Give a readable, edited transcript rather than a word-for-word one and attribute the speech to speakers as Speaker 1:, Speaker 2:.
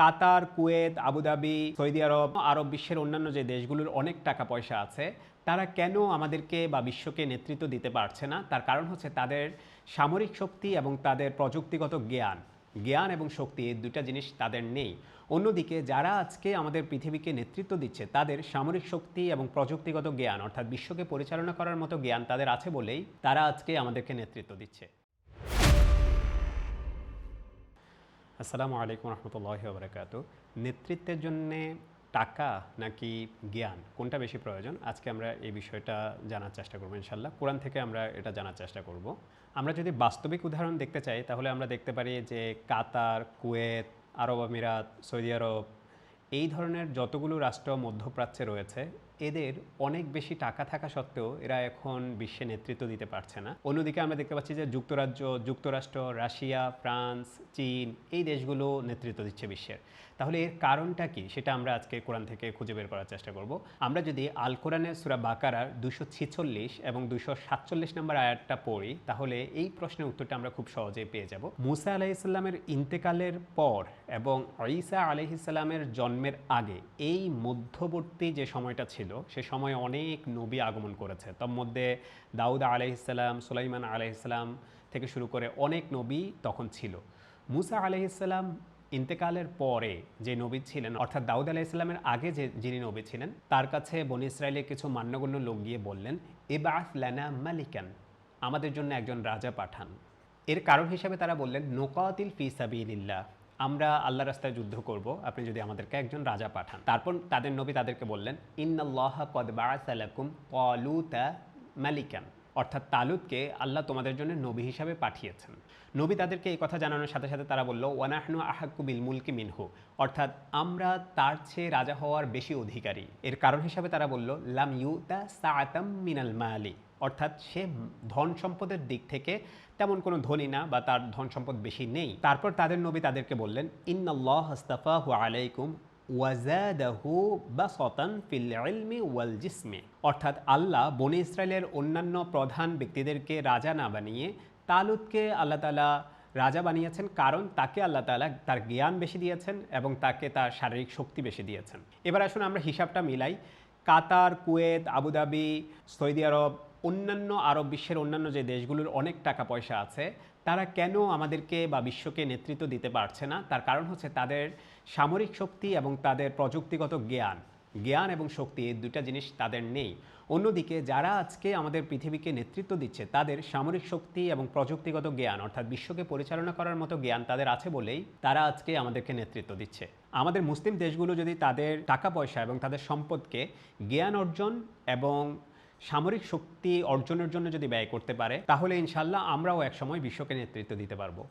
Speaker 1: কাতার, Kuwait, Abu Dhabi, Saudi আরব, আরব বিশ্বের অন্যান্য যে দেশগুলোর অনেক টাকা পয়সা আছে, তারা কেন আমাদেরকে বা বিশ্বকে নেতৃত্ব দিতে পারছে না? তার কারণ হচ্ছে তাদের সামরিক শক্তি এবং তাদের প্রযুক্তিগত জ্ঞান। জ্ঞান এবং শক্তি এই দুটা জিনিস তাদের নেই। অন্যদিকে যারা আজকে আমাদের পৃথিবীকে নেতৃত্ব দিচ্ছে, তাদের সামরিক শক্তি এবং প্রযুক্তিগত জ্ঞান অর্থাৎ বিশ্বকে পরিচালনা করার মতো জ্ঞান তাদের আছে বলেই তারা আজকে আমাদেরকে নেতৃত্ব দিচ্ছে। আসসালামু আলাইকুম রহমতুল্লাহি ওয়া বারাকাতুহু। নেতৃত্বের জন্যে টাকা নাকি জ্ঞান, কোনটা বেশি প্রয়োজন? আজকে আমরা এই বিষয়টা জানার চেষ্টা করবো ইনশাল্লাহ। কোরআন থেকে আমরা এটা জানার চেষ্টা করব। আমরা যদি বাস্তবিক উদাহরণ দেখতে চাই, তাহলে আমরা দেখতে পারি যে কাতার, কুয়েত, আরব আমিরাত, সৌদি আরব, এই ধরনের যতগুলো রাষ্ট্র মধ্যপ্রাচ্যে রয়েছে, এদের অনেক বেশি টাকা থাকা সত্ত্বেও এরা এখন বিশ্বে নেতৃত্ব দিতে পারছে না। অন্যদিকে আমরা দেখতে পাচ্ছি যে যুক্তরাজ্য, যুক্তরাষ্ট্র, রাশিয়া, ফ্রান্স, চীন, এই দেশগুলো নেতৃত্ব দিচ্ছে বিশ্বের। তাহলে এর কারণটা কি, সেটা আমরা আজকে কোরআন থেকে খুঁজে বের করার চেষ্টা করব। আমরা যদি আল কোরআনের সূরা বাকারার 246 এবং 247 নম্বর আয়াতটা পড়ি, তাহলে এই প্রশ্নের উত্তরটা আমরা খুব সহজেই পেয়ে যাব। মুসা আলাইহিসসালামের ইন্তেকালের পর এবং ঈসা আলাইহিসসালামের জন্মের আগে এই মধ্যবর্তী যে সময়টা ছিল, সে সময়ে অনেক নবী আগমন করেছে। তার মধ্যে দাউদ আলাইহিসসালাম, সুলাইমান আলাইহিসসালাম থেকে শুরু করে অনেক নবী তখন ছিল। মুসা আলাইহিসসালাম ইন্তেকালের পরে যে নবী ছিলেন, অর্থাৎ দাউদ আলাইহিসসালামের আগে যিনি নবী ছিলেন, তার কাছে বনী ইসরায়েলের কিছু মান্যগণ্য লোক গিয়ে বললেন, ইবআথ লানা মালিকান, আমাদের জন্য একজন রাজা পাঠান। এর কারণ হিসেবে তারা বললেন, নুকাতিল ফি সাবিলিল্লাহ, আমরা আল্লাহর রাস্তায় যুদ্ধ করব, আপনি যদি আমাদেরকে একজন রাজা পাঠান। তারপর তাদের নবী তাদেরকে বললেন, ইন্নাল্লাহা কদ বাআসা লাকুম তালুতা মালিকান, অর্থাৎ তালুতকে আল্লাহ তোমাদের জন্য নবী হিসাবে পাঠিয়েছেন। নবী তাদেরকে এই কথা জানানোর সাথে সাথে তারা বলল, ওয়ানাহনু আহাক্কু বিল মুলকি মিনহু, অর্থাৎ আমরা তার চেয়ে রাজা হওয়ার বেশি অধিকারী। এর কারণ হিসাবে তারা বলল, লাম ইউতা সাআতাম মিনাল মালি, অর্থাৎ সে ধন সম্পদের দিক থেকে তেমন কোনো ধনী না বা তার ধন সম্পদ বেশি নেই। তারপর তাদের নবী তাদেরকে বললেন, ইন্নাল্লাহ আস্তাফাহু আলাইকুম ওয়াজাদাহু বাসাতান ফিল ইলমি ওয়াল জিসমি, অর্থাৎ আল্লাহ বনী ইসরায়েলের অন্যান্য প্রধান ব্যক্তিদেরকে রাজা না বানিয়ে তালুতকে আল্লাহ তাআলা রাজা বানিয়েছেন, কারণ তাকে আল্লাহ তাআলা তার জ্ঞান বেশি দিয়েছেন এবং তাকে তার শারীরিক শক্তি বেশি দিয়েছেন। এবার আসুন আমরা হিসাবটা মিলাই। কাতার, কুয়েত, আবুধাবি, সৌদি আরব, অন্যান্য আরব বিশ্বের অন্যান্য যে দেশগুলোর অনেক টাকা পয়সা আছে, তারা কেন আমাদেরকে বা বিশ্বকে নেতৃত্ব দিতে পারছে না? তার কারণ হচ্ছে তাদের সামরিক শক্তি এবং তাদের প্রযুক্তিগত জ্ঞান এবং শক্তি, এই দুটা জিনিস তাদের নেই। অন্যদিকে যারা আজকে আমাদের পৃথিবীকে নেতৃত্ব দিচ্ছে, তাদের সামরিক শক্তি এবং প্রযুক্তিগত জ্ঞান অর্থাৎ বিশ্বকে পরিচালনা করার মতো জ্ঞান তাদের আছে বলেই তারা আজকে আমাদেরকে নেতৃত্ব দিচ্ছে। আমাদের মুসলিম দেশগুলো যদি তাদের টাকা পয়সা এবং তাদের সম্পদকে জ্ঞান অর্জন এবং সামরিক শক্তি অর্জনের জন্য যদি ব্যয় করতে পারে, তাহলে ইনশাল্লাহ আমরাও একসময় বিশ্বকে নেতৃত্ব দিতে পারবো।